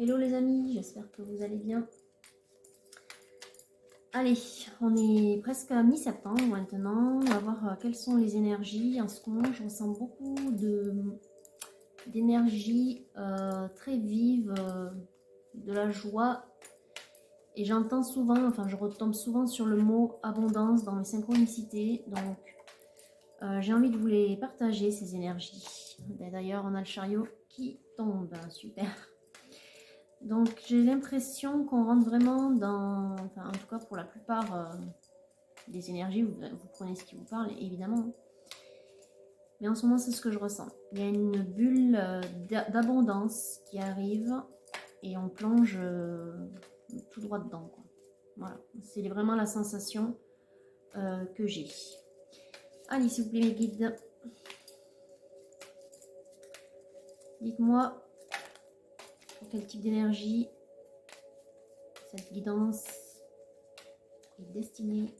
Hello les amis, j'espère que vous allez bien. Allez, on est presque à mi-septembre maintenant. On va voir quelles sont les énergies. En ce moment, je ressens beaucoup d'énergie très vive, de la joie. Et j'entends souvent, enfin je retombe souvent sur le mot abondance dans mes synchronicités. Donc j'ai envie de vous les partager, ces énergies. D'ailleurs, on a le chariot qui tombe, super. Donc j'ai l'impression qu'on rentre vraiment dans, enfin en tout cas pour la plupart des énergies, vous prenez ce qui vous parle évidemment. Mais en ce moment c'est ce que je ressens. Il y a une bulle d'abondance qui arrive et on plonge tout droit dedans, quoi. Voilà, c'est vraiment la sensation que j'ai. Allez s'il vous plaît mes guides, dites-moi pour quel type d'énergie cette guidance est destinée.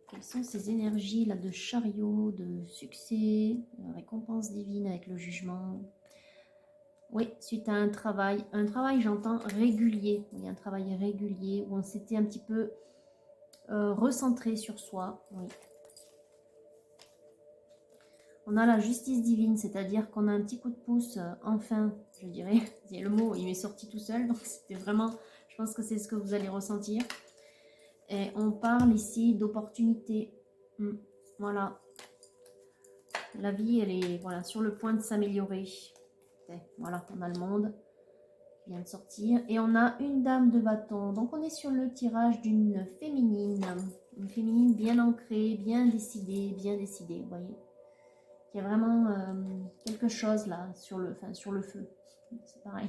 Quelles sont ces énergies là de chariot, de succès, de récompense divine avec le jugement? Oui, suite à un travail j'entends régulier, oui, un travail régulier où on s'était un petit peu recentré sur soi, oui. On a la justice divine, c'est-à-dire qu'on a un petit coup de pouce, enfin, je dirais, le mot il m'est sorti tout seul, donc c'était vraiment, je pense que c'est ce que vous allez ressentir. Et on parle ici d'opportunité. Voilà. La vie, elle est voilà, sur le point de s'améliorer. Voilà, on a le monde qui vient de sortir. Et on a une dame de bâton. Donc on est sur le tirage d'une féminine. Une féminine bien ancrée, bien décidée, vous voyez. Il y a vraiment quelque chose là sur le feu. C'est pareil.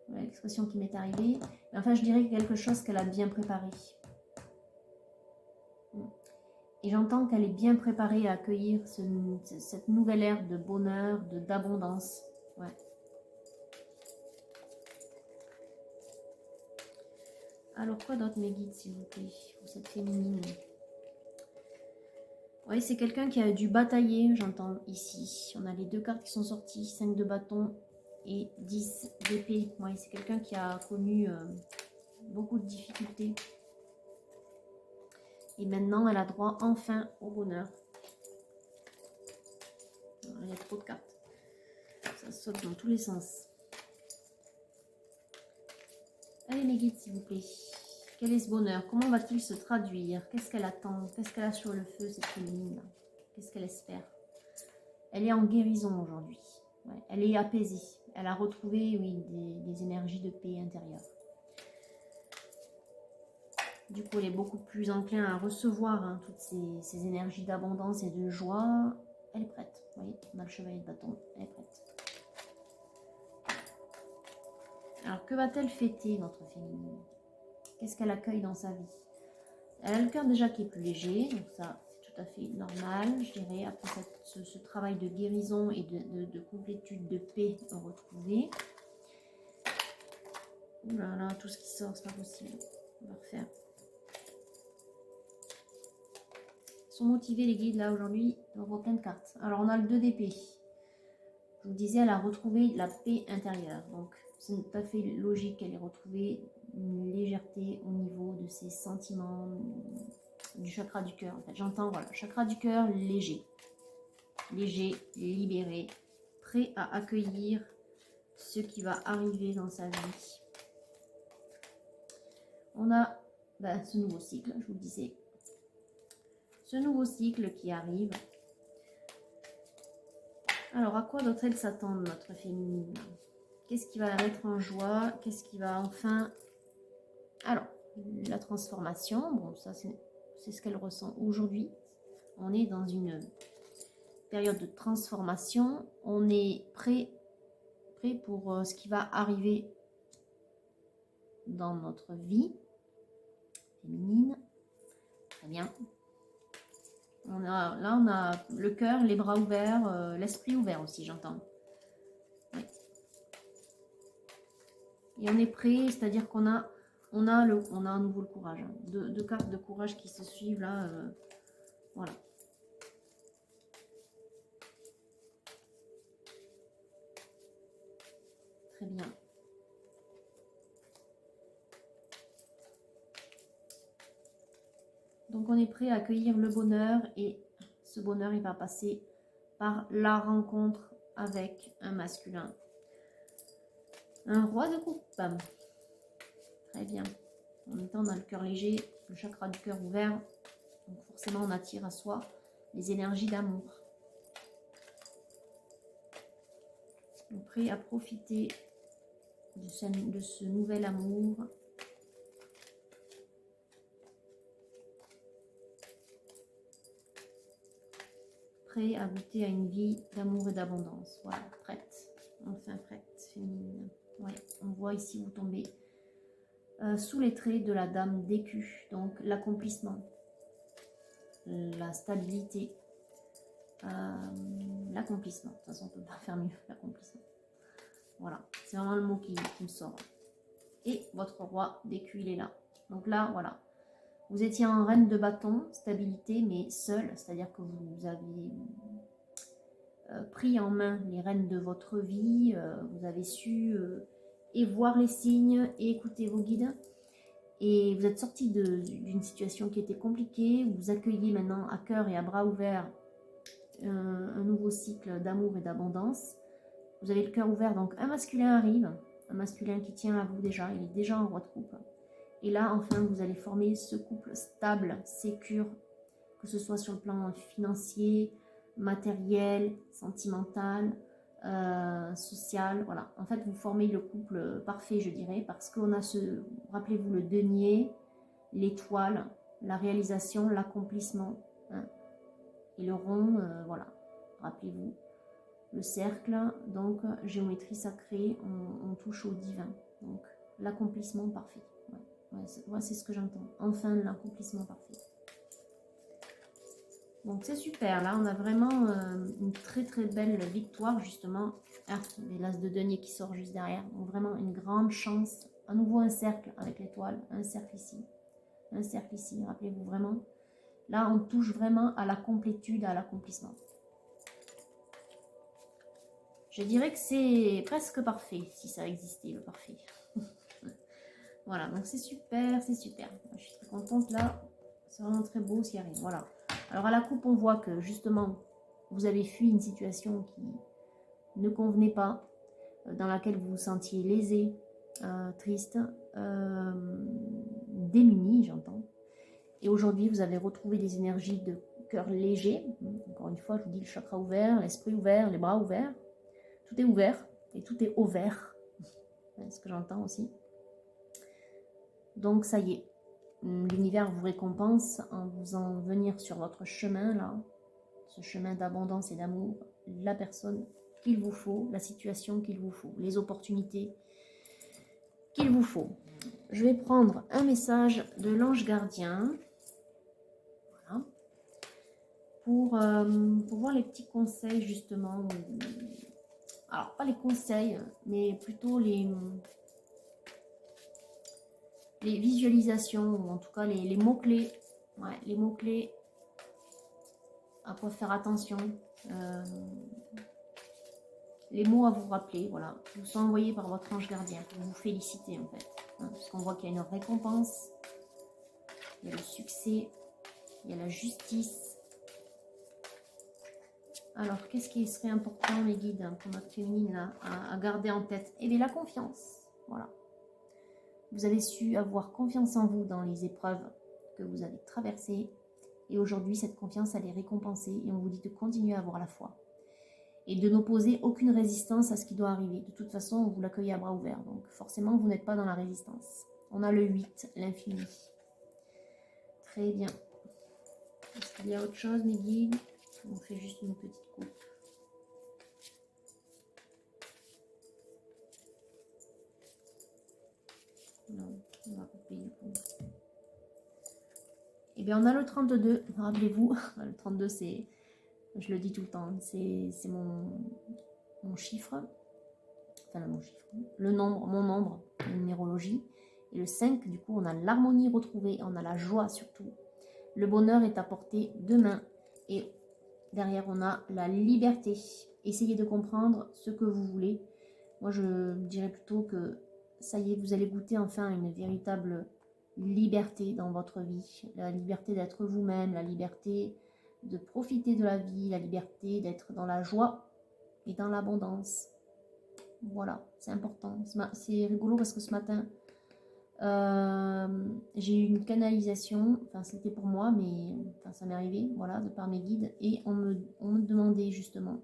Voilà l'expression qui m'est arrivée. Mais enfin, je dirais quelque chose qu'elle a bien préparé. Et j'entends qu'elle est bien préparée à accueillir cette nouvelle ère de bonheur, d'abondance. Ouais. Alors, quoi d'autre, mes guides, s'il vous plaît, pour cette féminine? Oui, c'est quelqu'un qui a dû batailler, j'entends ici. On a les deux cartes qui sont sorties, 5 de bâton et 10 d'épée. Oui, c'est quelqu'un qui a connu beaucoup de difficultés. Et maintenant, elle a droit enfin au bonheur. Alors, il y a trop de cartes. Ça saute dans tous les sens. Allez, mes guides, s'il vous plaît. Quel est ce bonheur? Comment va-t-il se traduire? Qu'est-ce qu'elle attend? Qu'est-ce qu'elle a sur le feu, cette féminine? Qu'est-ce qu'elle espère? Elle est en guérison aujourd'hui. Ouais, elle est apaisée. Elle a retrouvé, oui, des énergies de paix intérieure. Du coup, elle est beaucoup plus enclin à recevoir toutes ces énergies d'abondance et de joie. Elle est prête. Vous voyez, on a le chevalier de bâton. Elle est prête. Alors, que va-t-elle fêter, notre féminine? Qu'est-ce qu'elle accueille dans sa vie? Elle a le cœur déjà qui est plus léger, donc ça, c'est tout à fait normal, je dirais, après ce travail de guérison et de complétude, de paix retrouvée. Ouh là là, tout ce qui sort, c'est pas possible. On va refaire. Ils sont motivés, les guides, là, aujourd'hui. On voit plein de cartes. Alors, on a le 2 d'épée. Je vous disais, elle a retrouvé la paix intérieure. Donc, c'est tout à fait logique qu'elle ait retrouvé une légèreté au niveau de ses sentiments, du chakra du cœur. En fait, j'entends, voilà, chakra du cœur léger. Léger, libéré, prêt à accueillir ce qui va arriver dans sa vie. On a ce nouveau cycle, je vous le disais. Ce nouveau cycle qui arrive. Alors, à quoi doit-elle s'attendre, notre féminine? Qu'est-ce qui va la mettre en joie? Qu'est-ce qui va enfin... Alors, la transformation, bon, ça c'est ce qu'elle ressent aujourd'hui. On est dans une période de transformation. On est prêt pour ce qui va arriver dans notre vie féminine. Très bien. Là, on a le cœur, les bras ouverts, l'esprit ouvert aussi, j'entends. Oui. Et on est prêt, c'est-à-dire qu'on a à nouveau le courage. Hein. Deux cartes de courage qui se suivent là. Voilà. Très bien. Donc on est prêt à accueillir le bonheur et ce bonheur il va passer par la rencontre avec un masculin. Un roi de coupe. Très bien. En même temps on a le cœur léger, le chakra du cœur ouvert. Donc forcément on attire à soi les énergies d'amour. Prêt à profiter de ce nouvel amour. Prêt à goûter à une vie d'amour et d'abondance. Voilà, prête. Enfin prête, féminine. Ouais, on voit ici vous tombez sous les traits de la dame d'écu. Donc l'accomplissement, la stabilité, l'accomplissement. De toute façon, on ne peut pas faire mieux, l'accomplissement. Voilà, c'est vraiment le mot qui me sort. Et votre roi d'écu, il est là. Donc là, voilà. Vous étiez en reine de bâton, stabilité, mais seul. C'est-à-dire que vous avez pris en main les rênes de votre vie. Vous avez su et voir les signes et écouter vos guides. Et vous êtes sorti d'une situation qui était compliquée. Vous accueillez maintenant à cœur et à bras ouverts un nouveau cycle d'amour et d'abondance. Vous avez le cœur ouvert, donc un masculin arrive, un masculin qui tient à vous déjà, il est déjà en roi de coupe. Et là, enfin, vous allez former ce couple stable, sécure, que ce soit sur le plan financier, matériel, sentimental, social, voilà. En fait, vous formez le couple parfait, je dirais, parce qu'on a rappelez-vous, le denier, l'étoile, la réalisation, l'accomplissement, hein, et le rond, voilà, rappelez-vous. Le cercle, donc géométrie sacrée, on touche au divin. Donc l'accomplissement parfait. Ouais, c'est ce que j'entends. Enfin, l'accomplissement parfait. Donc c'est super. Là, on a vraiment une très très belle victoire justement. Ah, et l'as de denier qui sort juste derrière. Donc vraiment une grande chance. À nouveau un cercle avec l'étoile. Un cercle ici. Un cercle ici. Rappelez-vous vraiment. Là, on touche vraiment à la complétude, à l'accomplissement. Je dirais que c'est presque parfait, si ça existait, le parfait. Voilà, donc c'est super, c'est super. Je suis très contente là. C'est vraiment très beau ce qui arrive. Voilà. Alors à la coupe, on voit que justement, vous avez fui une situation qui ne convenait pas, dans laquelle vous vous sentiez lésé, triste, démuni, j'entends. Et aujourd'hui, vous avez retrouvé des énergies de cœur léger. Encore une fois, je vous dis le chakra ouvert, l'esprit ouvert, les bras ouverts. Tout est ouvert et tout est au vert. C'est ce que j'entends aussi. Donc ça y est, l'univers vous récompense en vous faisant venir sur votre chemin là, ce chemin d'abondance et d'amour, la personne qu'il vous faut, la situation qu'il vous faut, les opportunités qu'il vous faut. Je vais prendre un message de l'ange gardien, voilà, pour voir les petits conseils justement. Alors pas les conseils, mais plutôt les visualisations, ou en tout cas les mots-clés. Ouais, les mots-clés, à quoi faire attention. Les mots à vous rappeler, voilà, qui vous sont envoyés par votre ange gardien pour vous féliciter en fait. Hein, parce qu'on voit qu'il y a une récompense, il y a le succès, il y a la justice. Alors, qu'est-ce qui serait important, les guides, hein, pour notre féminine là, à garder en tête? Eh bien, la confiance, voilà. Vous avez su avoir confiance en vous dans les épreuves que vous avez traversées. Et aujourd'hui, cette confiance, elle est récompensée. Et on vous dit de continuer à avoir la foi. Et de n'opposer aucune résistance à ce qui doit arriver. De toute façon, vous l'accueillez à bras ouverts. Donc forcément, vous n'êtes pas dans la résistance. On a le 8, l'infini. Très bien. Est-ce qu'il y a autre chose, mes guides? On fait juste une petite coupe. Non, on va couper du coup. Et bien on a le 32, rappelez-vous, le 32 c'est, je le dis tout le temps, c'est mon chiffre, enfin mon chiffre, le nombre, mon nombre, la numérologie. Et le 5, du coup on a l'harmonie retrouvée, on a la joie surtout. Le bonheur est à portée de main et derrière on a la liberté. Essayez de comprendre ce que vous voulez. Moi je dirais plutôt que ça y est, vous allez goûter enfin une véritable liberté dans votre vie, la liberté d'être vous-même, la liberté de profiter de la vie, la liberté d'être dans la joie et dans l'abondance. Voilà, c'est important. C'est rigolo parce que ce matin, j'ai eu une canalisation, enfin c'était pour moi, mais enfin, ça m'est arrivé, voilà, de par mes guides, et on me demandait justement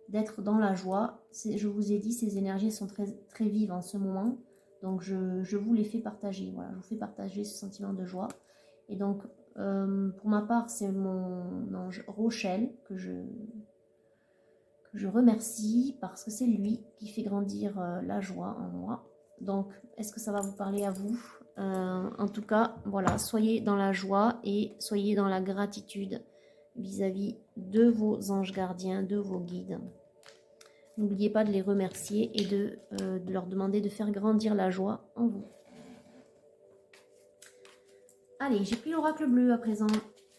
d'être dans la joie. Je vous ai dit, ces énergies sont très, très vives en ce moment, donc je vous les fais partager, voilà, je vous fais partager ce sentiment de joie. Et donc, pour ma part, c'est mon ange Rochelle que je remercie parce que c'est lui qui fait grandir la joie en moi. Donc, est-ce que ça va vous parler à vous? En tout cas, voilà, soyez dans la joie et soyez dans la gratitude vis-à-vis de vos anges gardiens, de vos guides. N'oubliez pas de les remercier et de leur demander de faire grandir la joie en vous. Allez, j'ai pris l'oracle bleu à présent.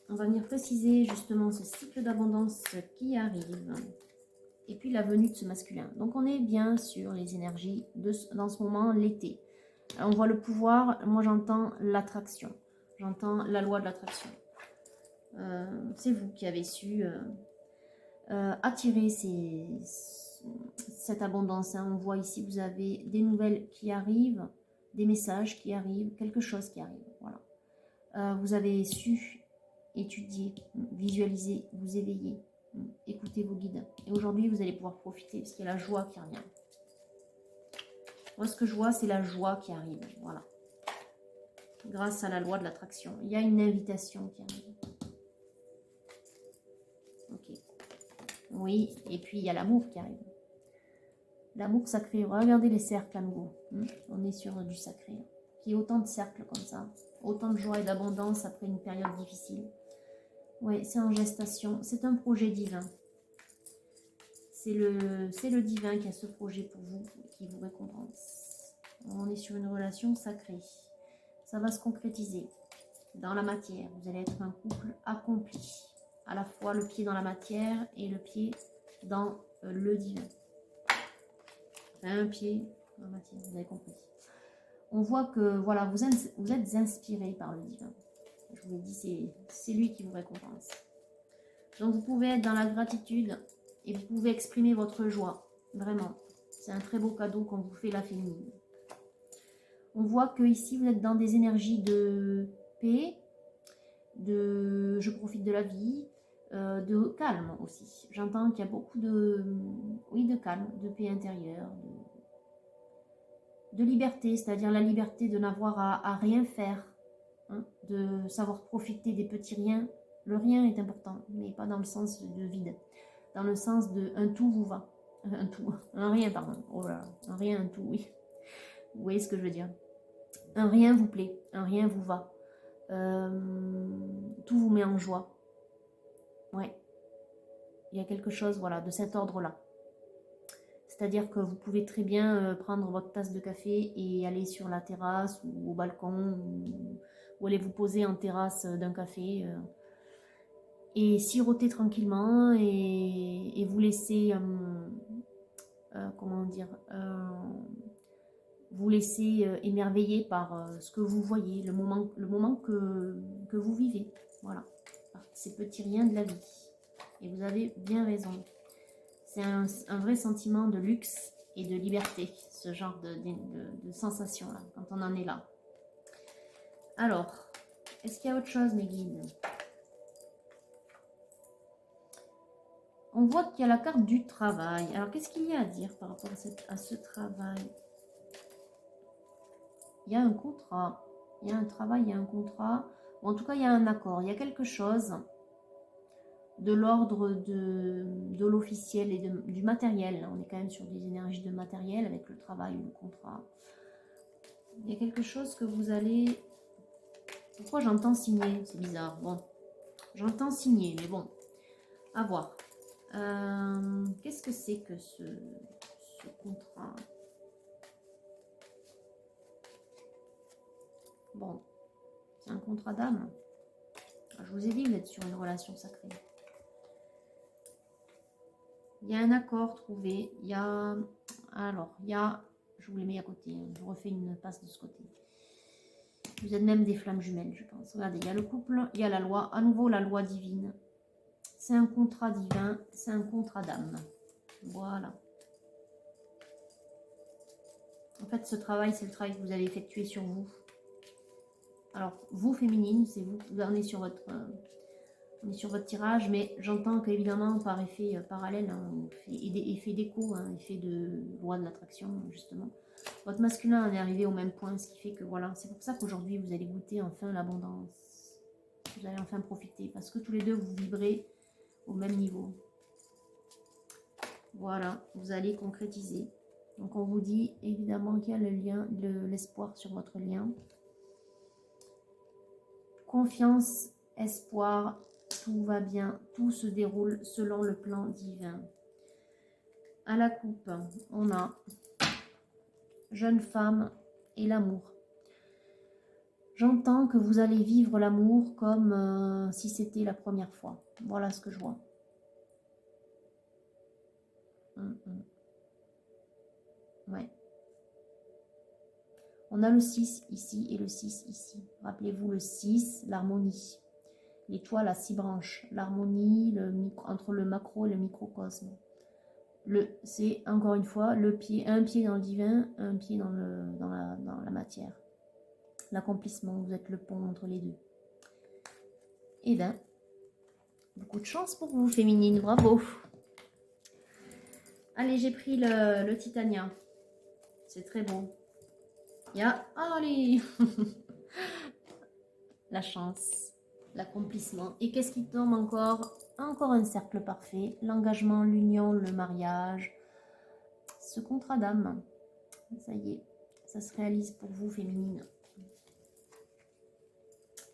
On va venir préciser justement ce cycle d'abondance qui arrive. Et puis la venue de ce masculin. Donc on est bien sur les énergies dans ce moment, l'été. On voit le pouvoir, moi j'entends l'attraction. J'entends la loi de l'attraction. C'est vous qui avez su attirer cette abondance. Hein. On voit ici, vous avez des nouvelles qui arrivent, des messages qui arrivent, quelque chose qui arrive. Voilà. Vous avez su étudier, visualiser, vous éveiller, écouter vos guides. Et aujourd'hui, vous allez pouvoir profiter parce qu'il y a la joie qui revient. Moi, ce que je vois, c'est la joie qui arrive. Voilà. Grâce à la loi de l'attraction. Il y a une invitation qui arrive. Ok. Oui, et puis il y a l'amour qui arrive. L'amour sacré. Regardez les cercles à nouveau. On est sur du sacré. Il y a autant de cercles comme ça. Autant de joie et d'abondance après une période difficile. Oui, c'est en gestation. C'est un projet divin. C'est le divin qui a ce projet pour vous, qui vous récompense. On est sur une relation sacrée. Ça va se concrétiser dans la matière. Vous allez être un couple accompli. À la fois le pied dans la matière et le pied dans le divin. Un pied dans la matière, vous avez compris. On voit que voilà, vous êtes inspiré par le divin. Je vous l'ai dit, c'est lui qui vous récompense. Donc vous pouvez être dans la gratitude et vous pouvez exprimer votre joie. Vraiment, c'est un très beau cadeau qu'on vous fait la féminine. On voit que ici vous êtes dans des énergies de paix, de je profite de la vie, de calme aussi. J'entends qu'il y a beaucoup de calme, de paix intérieure, de liberté, c'est-à-dire la liberté de n'avoir à rien faire, hein, de savoir profiter des petits riens. Le rien est important, mais pas dans le sens de vide, dans le sens de un tout vous va. Un tout, un rien, pardon. Oh là là, un rien, un tout, oui. Vous voyez ce que je veux dire? Un rien vous plaît, un rien vous va. Tout vous met en joie. Ouais. Il y a quelque chose, voilà, de cet ordre-là. C'est-à-dire que vous pouvez très bien prendre votre tasse de café et aller sur la terrasse ou au balcon ou aller vous poser en terrasse d'un café et siroter tranquillement et vous laisser, comment dire, vous laisser émerveiller par ce que vous voyez, le moment que vous vivez. Voilà, par ces petits riens de la vie. Et vous avez bien raison. C'est un vrai sentiment de luxe et de liberté, ce genre de sensation-là, quand on en est là. Alors, est-ce qu'il y a autre chose, mes guides? On voit qu'il y a la carte du travail. Alors, qu'est-ce qu'il y a à dire par rapport à ce travail? Il y a un contrat, il y a un travail, il y a un contrat. Ou en tout cas, il y a un accord, il y a quelque chose de l'ordre de l'officiel et du matériel. On est quand même sur des énergies de matériel avec le travail ou le contrat. Il y a quelque chose que vous allez... Pourquoi j'entends signer? C'est bizarre. Bon, j'entends signer, mais bon, à voir. Qu'est-ce que c'est que ce contrat? Bon, c'est un contrat d'âme. Je vous ai dit, vous êtes sur une relation sacrée. Il y a un accord trouvé. Il y a... Alors, il y a... Je vous les mets à côté. Je refais une passe de ce côté. Vous êtes même des flammes jumelles, je pense. Regardez, il y a le couple, il y a la loi. À nouveau, la loi divine. C'est un contrat divin, c'est un contrat d'âme. Voilà. En fait, ce travail, c'est le travail que vous allez effectuer sur vous. Alors, vous, féminine, c'est vous, on est sur votre tirage, mais j'entends qu'évidemment, par effet parallèle, hein, effet d'écho, hein, effet de loi de l'attraction, justement, votre masculin en est arrivé au même point, ce qui fait que voilà, c'est pour ça qu'aujourd'hui, vous allez goûter enfin l'abondance. Vous allez enfin profiter, parce que tous les deux, vous vibrez au même niveau. Voilà, vous allez concrétiser. Donc, on vous dit évidemment qu'il y a le lien, l'espoir sur votre lien. Confiance, espoir, tout va bien, tout se déroule selon le plan divin. À la coupe, on a jeune femme et l'amour. J'entends que vous allez vivre l'amour comme si c'était la première fois. Voilà ce que je vois. Ouais. On a le 6 ici et le 6 ici. Rappelez-vous le 6, l'harmonie. L'étoile à 6 branches. L'harmonie entre le macro et le microcosme. C'est encore une fois un pied dans le divin, un pied dans la matière. L'accomplissement, vous êtes le pont entre les deux. Et bien, beaucoup de chance pour vous, féminine, bravo. Allez, j'ai pris le Titania. C'est très beau. Il y a, allez, la chance, l'accomplissement. Et qu'est-ce qui tombe encore? Encore un cercle parfait. L'engagement, l'union, le mariage. Ce contrat d'âme. Ça y est, ça se réalise pour vous, féminine.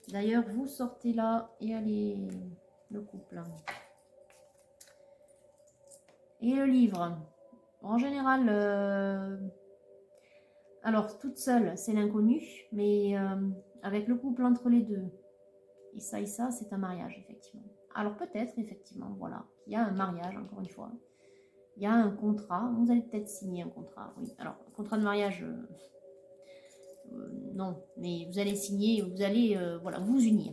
D'ailleurs, vous sortez là et allez, le couple. Et le livre. En général, alors toute seule, c'est l'inconnu, mais avec le couple entre les deux, et ça, c'est un mariage, effectivement. Alors peut-être, effectivement, voilà, il y a un mariage, encore une fois. Il y a un contrat, vous allez peut-être signer un contrat, oui. Alors, un contrat de mariage, non, mais vous allez signer, vous allez, voilà, vous unir.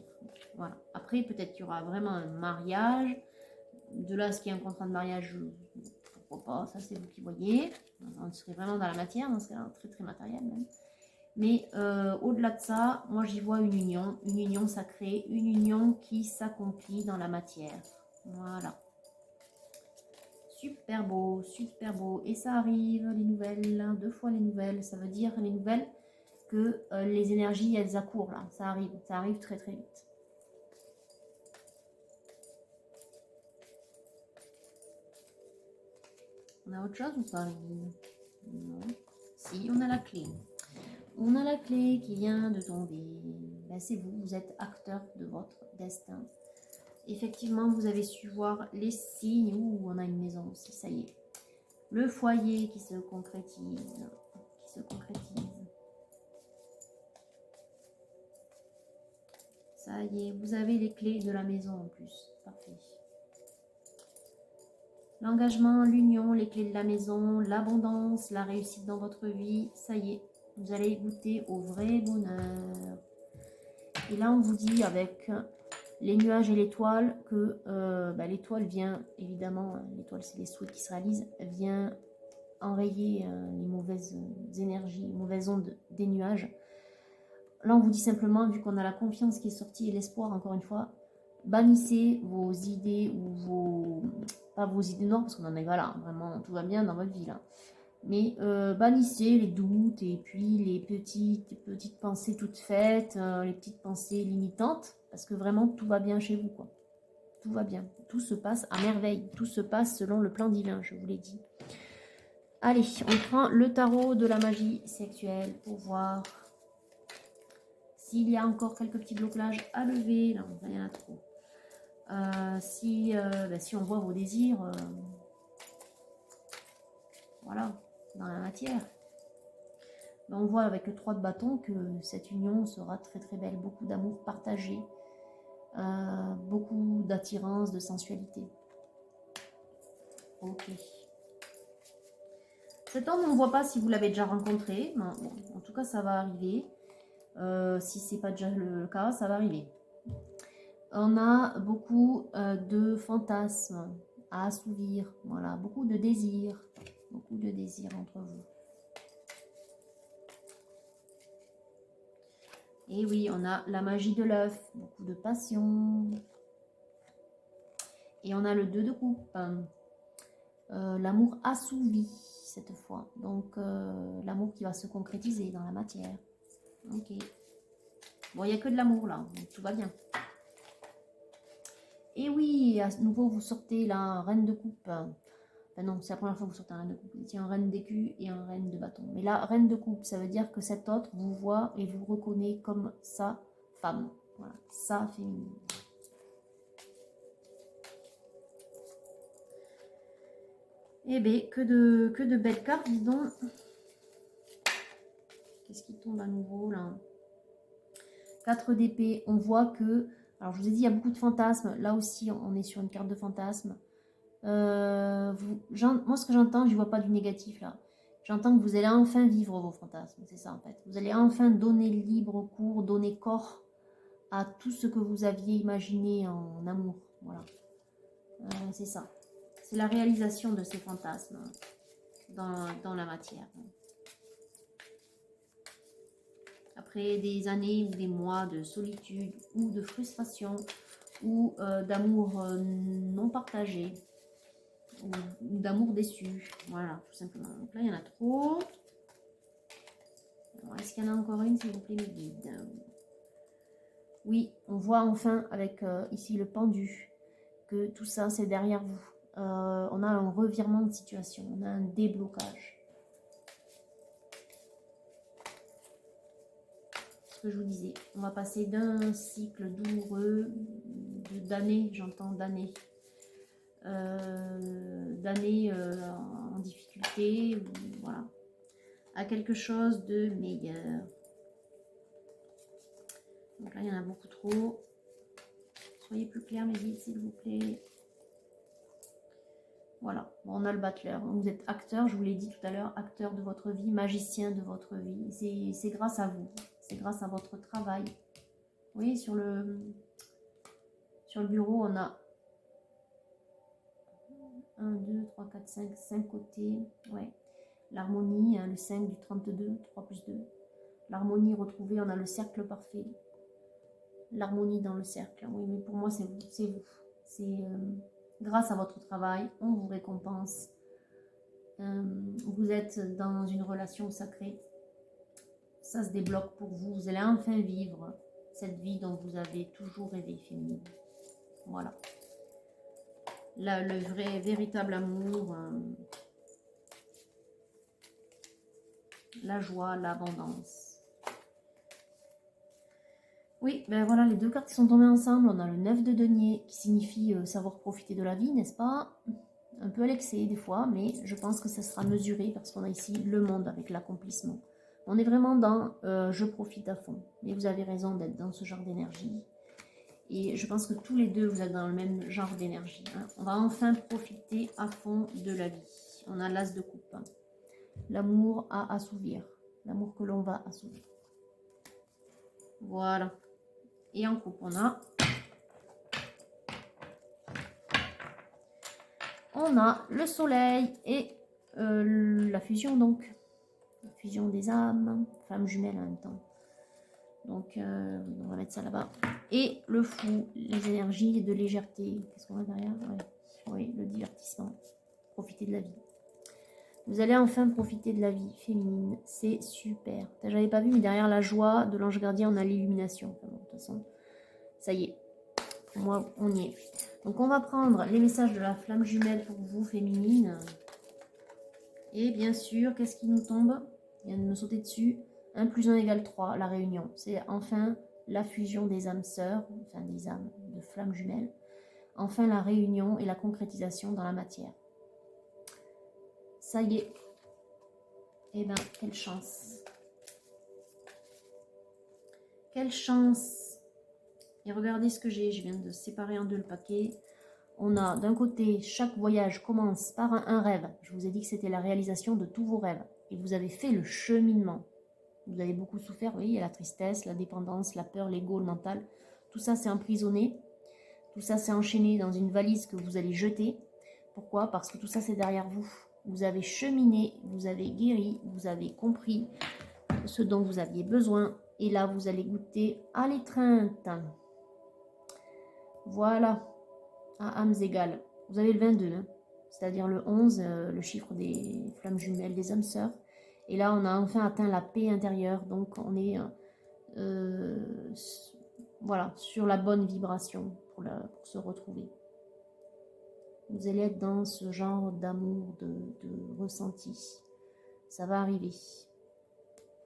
Voilà. Après, peut-être qu'il y aura vraiment un mariage. De là, ce qui est un contrat de mariage, pourquoi pas, ça c'est vous qui voyez. On serait vraiment dans la matière, on serait très très matériel même. Mais au-delà de ça, moi j'y vois une union sacrée, une union qui s'accomplit dans la matière. Voilà. Super beau, super beau. Et ça arrive, les nouvelles, 2 fois les nouvelles, ça veut dire les nouvelles que les énergies, elles accourent là, ça arrive très très vite. On a autre chose ou pas, non. Si, on a la clé. On a la clé qui vient de tomber. Ben, c'est vous, vous êtes acteur de votre destin. Effectivement, vous avez su voir les signes. Ouh, on a une maison aussi, ça y est. Le foyer qui se concrétise. Ça y est, vous avez les clés de la maison en plus. Parfait. L'engagement, l'union, les clés de la maison, l'abondance, la réussite dans votre vie, ça y est, vous allez goûter au vrai bonheur. Et là, on vous dit avec les nuages et l'étoile que l'étoile vient, évidemment, l'étoile c'est les souhaits qui se réalisent, vient enrayer les mauvaises énergies, les mauvaises ondes des nuages. Là, on vous dit simplement, vu qu'on a la confiance qui est sortie et l'espoir, encore une fois, bannissez vos idées ou pas vos idées noires, parce qu'on en est, voilà, vraiment, tout va bien dans votre vie, là. Mais bannissez les doutes et puis les petites pensées toutes faites, les petites pensées limitantes, parce que vraiment, tout va bien chez vous, quoi. Tout va bien. Tout se passe à merveille. Tout se passe selon le plan divin, je vous l'ai dit. Allez, on prend le tarot de la magie sexuelle pour voir s'il y a encore quelques petits blocages à lever. Là, il y en a trop. Si on voit vos désirs, voilà, dans la matière. Ben, on voit avec le 3 de bâton que cette union sera très très belle. Beaucoup d'amour partagé. Beaucoup d'attirance, de sensualité. Ok. Cet homme, on ne voit pas si vous l'avez déjà rencontré. Mais bon, en tout cas, ça va arriver. Si c'est pas déjà le cas, ça va arriver. On a beaucoup de fantasmes à assouvir. Voilà, beaucoup de désirs. Beaucoup de désirs entre vous. Et oui, on a la magie de l'œuf, beaucoup de passion. Et on a le 2 de coupe. L'amour assouvi cette fois. Donc, l'amour qui va se concrétiser dans la matière. Ok. Bon, il n'y a que de l'amour là, donc tout va bien. Et oui, à nouveau, vous sortez la reine de coupe. Enfin non, c'est la première fois que vous sortez un reine de coupe. Vous étiez un reine d'écu et un reine de bâton. Mais là, reine de coupe, ça veut dire que cet autre vous voit et vous reconnaît comme sa femme. Voilà, sa féminine. Eh bien, que de belles cartes, dis donc. Qu'est-ce qui tombe à nouveau là? 4 d'épée, on voit que... Alors, je vous ai dit, il y a beaucoup de fantasmes. Là aussi, on est sur une carte de fantasme. Moi, ce que j'entends, je ne vois pas du négatif là. J'entends que vous allez enfin vivre vos fantasmes. C'est ça, en fait. Vous allez enfin donner libre cours, donner corps à tout ce que vous aviez imaginé en amour. Voilà. C'est ça. C'est la réalisation de ces fantasmes dans la matière. Après des années ou des mois de solitude ou de frustration ou d'amour non partagé ou d'amour déçu. Voilà, tout simplement. Donc là, il y en a trop. Est-ce qu'il y en a encore une, s'il vous plaît, mes guides? Oui, on voit enfin avec ici le pendu que tout ça, c'est derrière vous. On a un revirement de situation, on a un déblocage. Que je vous disais, on va passer d'un cycle douloureux d'années, j'entends d'années, en difficulté, voilà, à quelque chose de meilleur. Donc là, il y en a beaucoup trop. Soyez plus clairs, mes guides, s'il vous plaît. Voilà, bon, on a le battleur. Vous êtes acteur, je vous l'ai dit tout à l'heure, acteur de votre vie, magicien de votre vie. C'est grâce à vous. C'est grâce à votre travail. Vous voyez, sur le bureau, on a 1, 2, 3, 4, 5 côtés. Ouais. L'harmonie, hein, le 5 du 32, 3 plus 2. L'harmonie retrouvée, on a le cercle parfait. L'harmonie dans le cercle. Oui, mais pour moi, c'est vous. C'est vous. C'est grâce à votre travail, on vous récompense. Vous êtes dans une relation sacrée. Ça se débloque pour vous. Vous allez enfin vivre cette vie dont vous avez toujours rêvé, féminine. Voilà. Là, le vrai, véritable amour, la joie, l'abondance. Oui, ben voilà, les deux cartes qui sont tombées ensemble. On a le 9 de denier qui signifie savoir profiter de la vie, n'est-ce pas? Un peu à l'excès des fois, mais je pense que ça sera mesuré parce qu'on a ici le monde avec l'accomplissement. On est vraiment dans je profite à fond. Mais vous avez raison d'être dans ce genre d'énergie. Et je pense que tous les deux, vous êtes dans le même genre d'énergie. Hein. On va enfin profiter à fond de la vie. On a l'as de coupe. Hein. L'amour à assouvir. L'amour que l'on va assouvir. Voilà. Et en coupe, on a le soleil et la fusion donc. La fusion des âmes, flammes jumelles en même temps. Donc, on va mettre ça là-bas. Et le fou, les énergies de légèreté. Qu'est-ce qu'on a derrière? Oui, le divertissement. Profiter de la vie. Vous allez enfin profiter de la vie féminine. C'est super. J'avais pas vu, mais derrière la joie de l'ange gardien, on a l'illumination. Enfin, bon, de toute façon, ça y est. Pour moi, on y est. Donc, on va prendre les messages de la flamme jumelle pour vous, féminine. Et bien sûr, qu'est-ce qui nous tombe? Il vient de me sauter dessus. 1 plus 1 égale 3, la réunion. C'est enfin la fusion des âmes sœurs, enfin des âmes de flammes jumelles. Enfin la réunion et la concrétisation dans la matière. Ça y est. Eh bien, quelle chance. Quelle chance. Et regardez ce que j'ai. Je viens de séparer en deux le paquet. On a d'un côté, chaque voyage commence par un rêve. Je vous ai dit que c'était la réalisation de tous vos rêves. Et vous avez fait le cheminement. Vous avez beaucoup souffert, oui, il y a la tristesse, la dépendance, la peur, l'ego, le mental. Tout ça, c'est emprisonné. Tout ça, c'est enchaîné dans une valise que vous allez jeter. Pourquoi? Parce que tout ça, c'est derrière vous. Vous avez cheminé, vous avez guéri, vous avez compris ce dont vous aviez besoin. Et là, vous allez goûter à l'étreinte. Voilà, à âmes égales. Vous avez le 22, hein, c'est-à-dire le 11, le chiffre des flammes jumelles, des âmes sœurs. Et là, on a enfin atteint la paix intérieure. Donc, on est voilà, sur la bonne vibration pour se retrouver. Vous allez être dans ce genre d'amour, de ressenti. Ça va arriver.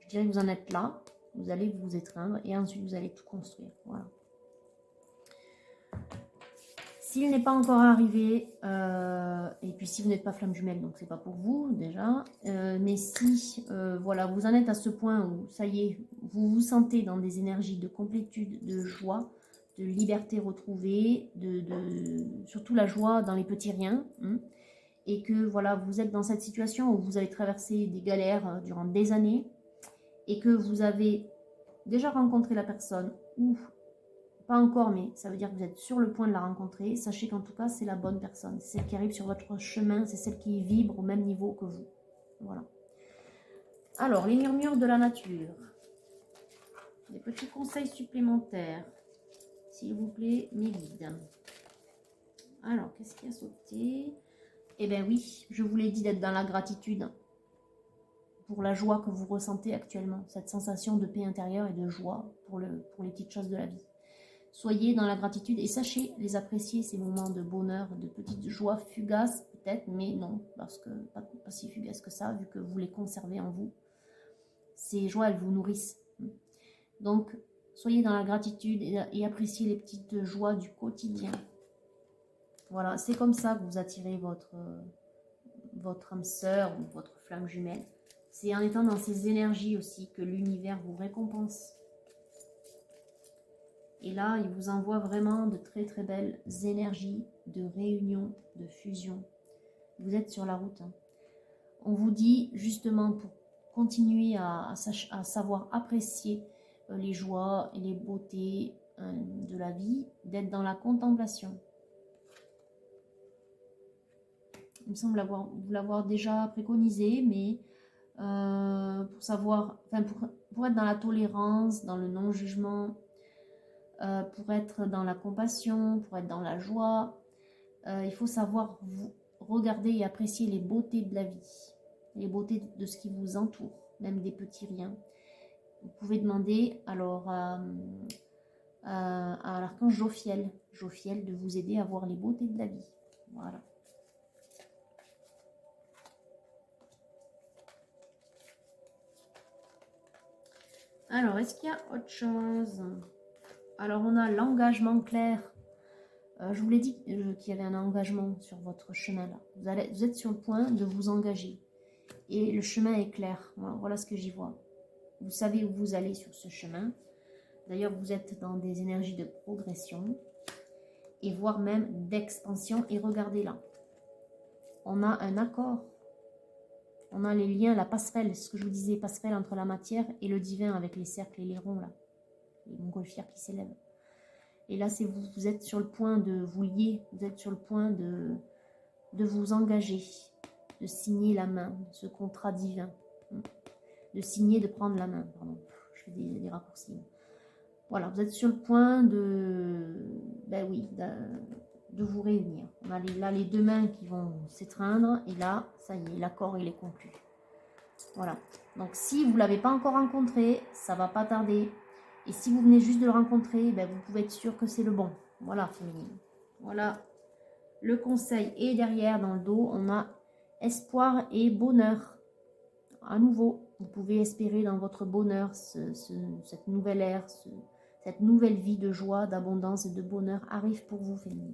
Je dirais que vous en êtes là. Vous allez vous étreindre et ensuite vous allez tout construire. Voilà. S'il n'est pas encore arrivé, et puis si vous n'êtes pas flamme jumelle, donc c'est pas pour vous déjà, mais si voilà, vous en êtes à ce point où ça y est, vous vous sentez dans des énergies de complétude, de joie, de liberté retrouvée, surtout la joie dans les petits riens, hein, et que voilà, vous êtes dans cette situation où vous avez traversé des galères durant des années, et que vous avez déjà rencontré la personne, ou pas encore, mais ça veut dire que vous êtes sur le point de la rencontrer. Sachez qu'en tout cas, c'est la bonne personne. C'est celle qui arrive sur votre chemin, c'est celle qui vibre au même niveau que vous. Voilà. Alors, les murmures de la nature. Des petits conseils supplémentaires. S'il vous plaît, mes guides. Alors, qu'est-ce qui a sauté? Eh bien oui, je vous l'ai dit d'être dans la gratitude pour la joie que vous ressentez actuellement. Cette sensation de paix intérieure et de joie pour les petites choses de la vie. Soyez dans la gratitude et sachez les apprécier, ces moments de bonheur, de petites joies fugaces peut-être, mais non, parce que pas si fugaces que ça, vu que vous les conservez en vous. Ces joies, elles vous nourrissent. Donc, soyez dans la gratitude et appréciez les petites joies du quotidien. Voilà, c'est comme ça que vous attirez votre âme sœur ou votre flamme jumelle. C'est en étant dans ces énergies aussi que l'univers vous récompense. Et là, il vous envoie vraiment de très très belles énergies de réunion, de fusion. Vous êtes sur la route. On vous dit justement pour continuer à savoir apprécier les joies et les beautés de la vie, d'être dans la contemplation. Il me semble vous l'avoir déjà préconisé, mais pour savoir, enfin pour être dans la tolérance, dans le non-jugement, pour être dans la compassion, pour être dans la joie, il faut savoir regarder et apprécier les beautés de la vie, les beautés de ce qui vous entoure, même des petits riens. Vous pouvez demander alors à l'archange Jophiel de vous aider à voir les beautés de la vie. Voilà. Alors, est-ce qu'il y a autre chose? Alors, on a l'engagement clair. Je vous l'ai dit qu'il y avait un engagement sur votre chemin là. Vous êtes sur le point de vous engager. Et le chemin est clair. Voilà ce que j'y vois. Vous savez où vous allez sur ce chemin. D'ailleurs, vous êtes dans des énergies de progression. Et voire même d'expansion. Et regardez là. On a un accord. On a les liens, la passerelle. Ce que je vous disais, passerelle entre la matière et le divin avec les cercles et les ronds là. Les montgolfières qui s'élèvent. Et là, c'est vous êtes sur le point de vous lier, vous êtes sur le point de vous engager, de signer la main, ce contrat divin. De signer, de prendre la main, pardon. Je fais des raccourcis. Voilà, vous êtes sur le point ben oui, de vous réunir. On a là les deux mains qui vont s'étreindre, et là, ça y est, l'accord, il est conclu. Voilà. Donc, si vous ne l'avez pas encore rencontré, ça va pas tarder. Et si vous venez juste de le rencontrer, ben vous pouvez être sûr que c'est le bon. Voilà, féminine. Voilà le conseil. Et derrière, dans le dos, on a espoir et bonheur. À nouveau, vous pouvez espérer dans votre bonheur cette nouvelle ère, cette nouvelle vie de joie, d'abondance et de bonheur arrive pour vous, féminine.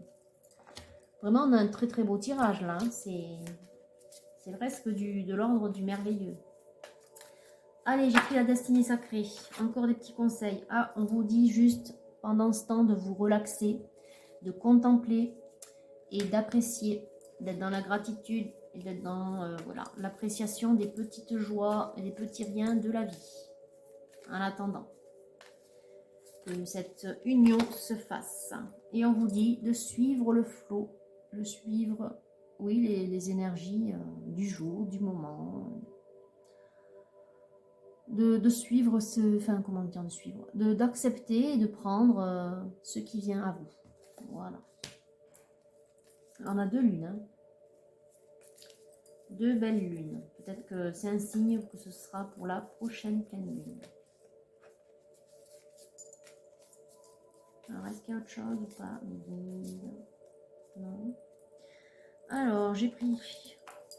Vraiment, on a un très très beau tirage là. Hein. C'est presque de l'ordre du merveilleux. Allez, j'ai pris la destinée sacrée. Encore des petits conseils. Ah, on vous dit juste pendant ce temps de vous relaxer, de contempler et d'apprécier, d'être dans la gratitude et d'être dans voilà, l'appréciation des petites joies et des petits riens de la vie. en attendant que cette union se fasse. Et on vous dit de suivre le flot, de suivre, oui, les énergies du jour, du moment, de suivre ce, enfin comment dire, de suivre, d'accepter et de prendre ce qui vient à vous. Voilà. On a 2 lunes, hein. 2 belles lunes. Peut-être que c'est un signe que ce sera pour la prochaine pleine lune. Alors, est-ce qu'il y a autre chose ou pas? Non. Alors, j'ai pris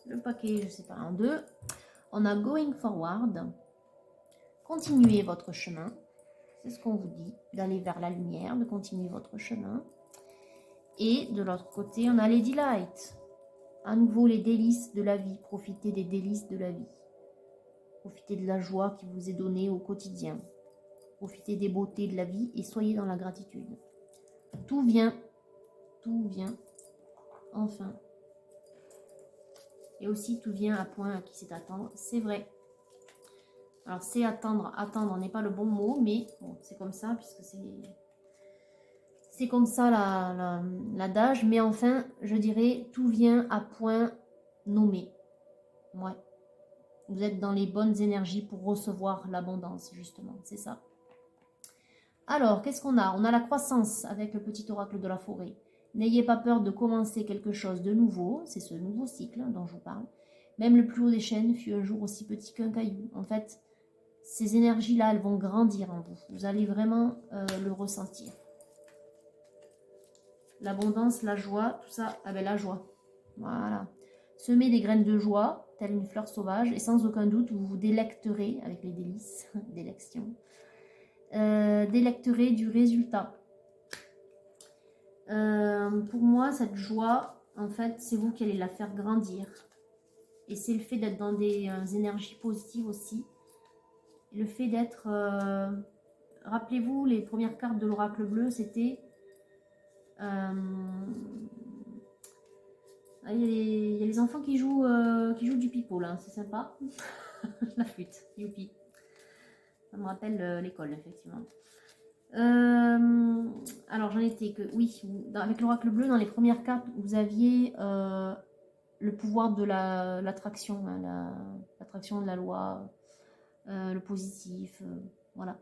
le paquet, je sais pas, en 2. On a Going Forward. Continuez votre chemin. C'est ce qu'on vous dit, d'aller vers la lumière, de continuer votre chemin. Et de l'autre côté, on a Lady Light. À nouveau, les délices de la vie. Profitez des délices de la vie. Profitez de la joie qui vous est donnée au quotidien. Profitez des beautés de la vie et soyez dans la gratitude. Tout vient, enfin. Et aussi, tout vient à point à qui c'est attendre. C'est vrai. Alors, c'est attendre. Attendre n'est pas le bon mot, mais bon, c'est comme ça, puisque c'est comme ça l'adage. Mais enfin, je dirais, tout vient à point nommé. Ouais. Vous êtes dans les bonnes énergies pour recevoir l'abondance, justement. C'est ça. Alors, qu'est-ce qu'on a? On a la croissance avec le petit oracle de la forêt. N'ayez pas peur de commencer quelque chose de nouveau. C'est ce nouveau cycle dont je vous parle. Même le plus haut des chênes fut un jour aussi petit qu'un caillou. En fait, ces énergies-là, elles vont grandir en vous. Vous allez vraiment le ressentir. L'abondance, la joie, tout ça. Ah ben la joie. Voilà. Semez des graines de joie, telle une fleur sauvage, et sans aucun doute, vous vous délecterez avec les délices, d'élection. Délecterez du résultat. Pour moi, cette joie, en fait, c'est vous qui allez la faire grandir. Et c'est le fait d'être dans des énergies positives aussi. Le fait d'être... rappelez-vous, les premières cartes de l'oracle bleu, c'était... il y a les enfants qui jouent du pipeau, là. C'est sympa. La flûte, youpi. Ça me rappelle l'école, effectivement. Alors, j'en étais que... Oui, avec l'oracle bleu, dans les premières cartes, vous aviez le pouvoir de l'attraction, hein, l'attraction de la loi, le positif, voilà.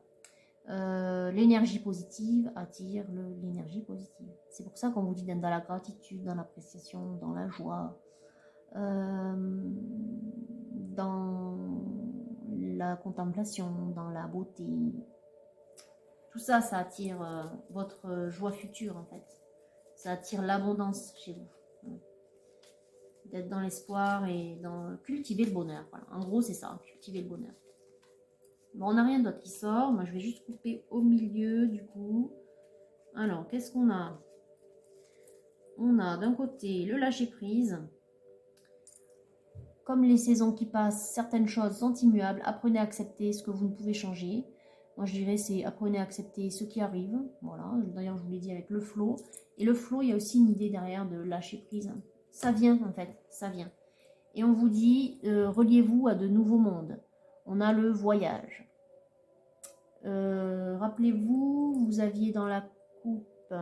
L'énergie positive attire l'énergie positive. C'est pour ça qu'on vous dit d'être dans la gratitude, dans l'appréciation, dans la joie, dans la contemplation, dans la beauté. Tout ça, ça attire votre joie future, en fait. Ça attire l'abondance chez vous. D'être dans l'espoir et dans cultiver le bonheur. Voilà. En gros, c'est ça, cultiver le bonheur. Bon, on n'a rien d'autre qui sort. Moi, je vais juste couper au milieu, du coup. Alors, qu'est-ce qu'on a? On a d'un côté le lâcher-prise. Comme les saisons qui passent, certaines choses sont immuables. Apprenez à accepter ce que vous ne pouvez changer. Moi, je dirais, c'est apprenez à accepter ce qui arrive. Voilà, d'ailleurs, je vous l'ai dit avec le flow. Et le flow, il y a aussi une idée derrière de lâcher-prise. Ça vient, en fait, ça vient. Et on vous dit, reliez-vous à de nouveaux mondes. On a le voyage. Rappelez-vous, vous aviez dans la coupe,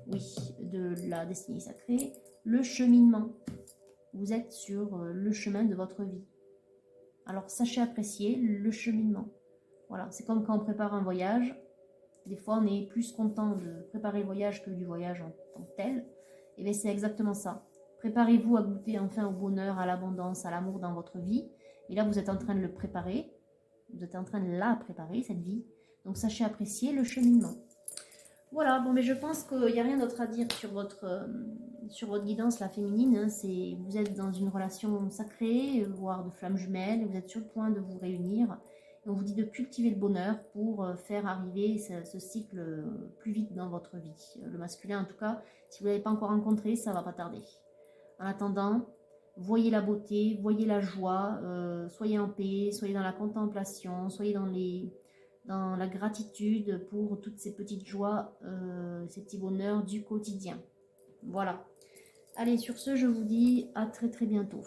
oui, de la destinée sacrée, le cheminement. Vous êtes sur le chemin de votre vie. Alors, sachez apprécier le cheminement. Voilà, c'est comme quand on prépare un voyage. Des fois, on est plus content de préparer le voyage que du voyage en tant que tel. Et bien, c'est exactement ça. Préparez-vous à goûter enfin au bonheur, à l'abondance, à l'amour dans votre vie. Et là, vous êtes en train de le préparer. Vous êtes en train de la préparer, cette vie. Donc, sachez apprécier le cheminement. Voilà, bon, mais je pense qu'il n'y a rien d'autre à dire sur votre guidance, la féminine. Hein. Vous êtes dans une relation sacrée, voire de flamme jumelle. Vous êtes sur le point de vous réunir. Et on vous dit de cultiver le bonheur pour faire arriver ce cycle plus vite dans votre vie. Le masculin, en tout cas, si vous ne l'avez pas encore rencontré, ça ne va pas tarder. En attendant, voyez la beauté, voyez la joie, soyez en paix, soyez dans la contemplation, soyez dans la gratitude pour toutes ces petites joies, ces petits bonheurs du quotidien. Voilà. Allez, sur ce, je vous dis à très très bientôt.